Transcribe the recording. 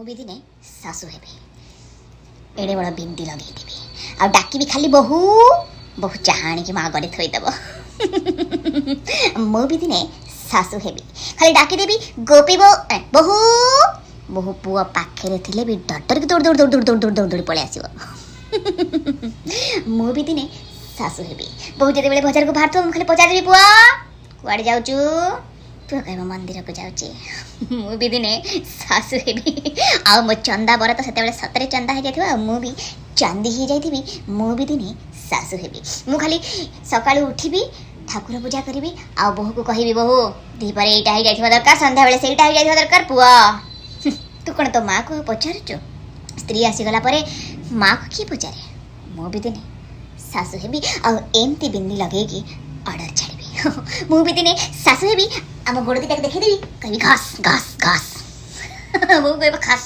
ମୁଁ ବି ଦିନେ ଶାଶୁ ହେବି। ଏଡ଼େ ବଡ଼ ବିନ୍ଦି ଲଗେଇଥିବି ଆଉ ଡାକିବି ଖାଲି ବୋହୂ ବୋହୂ ଚାହା ଆଣିକି ମୋ ଆଗରେ ଥୋଇଦେବ। ମୁଁ ବି ଦିନେ ଶାଶୁ ହେବି। ଖାଲି ଡାକିଦେବି ଗୋପୀ ବୋହୂ ବୋହୂ ପୁଅ ପାଖରେ ଥିଲେ ବି ଡରିକି ଦୌଡ଼ି ଦୌଡ଼ି ଦୌଡ଼ି ଦୌଡ଼ି ଦୌଡ଼ି ଦୌଡ଼ି ପଳେଇ ଆସିବ। ମୁଁ ବି ଦିନେ ଶାଶୁ ହେବି। ବୋହୂ ଯେତେବେଳେ ବଜାରକୁ ବାହାରୁଥିବ ମୁଁ ଖାଲି ପଚାରିଦେବି ପୁଅ କୁଆଡ଼େ ଯାଉଛୁ? ପୁଅ କହିବ ମନ୍ଦିରକୁ ଯାଉଛି। ମୁଁ ବି ଦିନେ ଶାଶୁ ହେବି। ଆଉ ମୋ ଚନ୍ଦା ବର ତ ସେତେବେଳେ ସତରେ ଚନ୍ଦା ହେଇଯାଇଥିବ ଆଉ ମୁଁ ବି ଚାନ୍ଦି ହେଇଯାଇଥିବି। ମୁଁ ବି ଦିନେ ଶାଶୁ ହେବି। ମୁଁ ଖାଲି ସକାଳୁ ଉଠିବି ଠାକୁର ପୂଜା କରିବି ଆଉ ବୋହୂକୁ କହିବି ବୋହୂ ଦିପହରେ ଏଇଟା ହେଇଯାଇଥିବା ଦରକାର, ସନ୍ଧ୍ୟାବେଳେ ସେଇଟା ହେଇଯାଇଥିବା ଦରକାର। ପୁଅ ତୁ କ'ଣ ତୋ ମାଆକୁ ପଚାରୁଛୁ? ସ୍ତ୍ରୀ ଆସିଗଲା ପରେ ମାଆକୁ କିଏ ପଚାରେ? ମୁଁ ବି ଦିନେ ଶାଶୁ ହେବି ଆଉ ଏମିତି ବିନ୍ଦି ଲଗେଇକି ଅର୍ଡ଼ର ଛାଡ଼ିବି। ମୁଁ ବି ଦିନେ ଶାଶୁ ହେବି। ଆମ ଗୋଡ଼ ଦିଟାକୁ ଦେଖେଇଦେବି କହିବି ଘସ୍ ଘସ୍ ଘସ୍। ମୁଁ କହିବ ଖାସ୍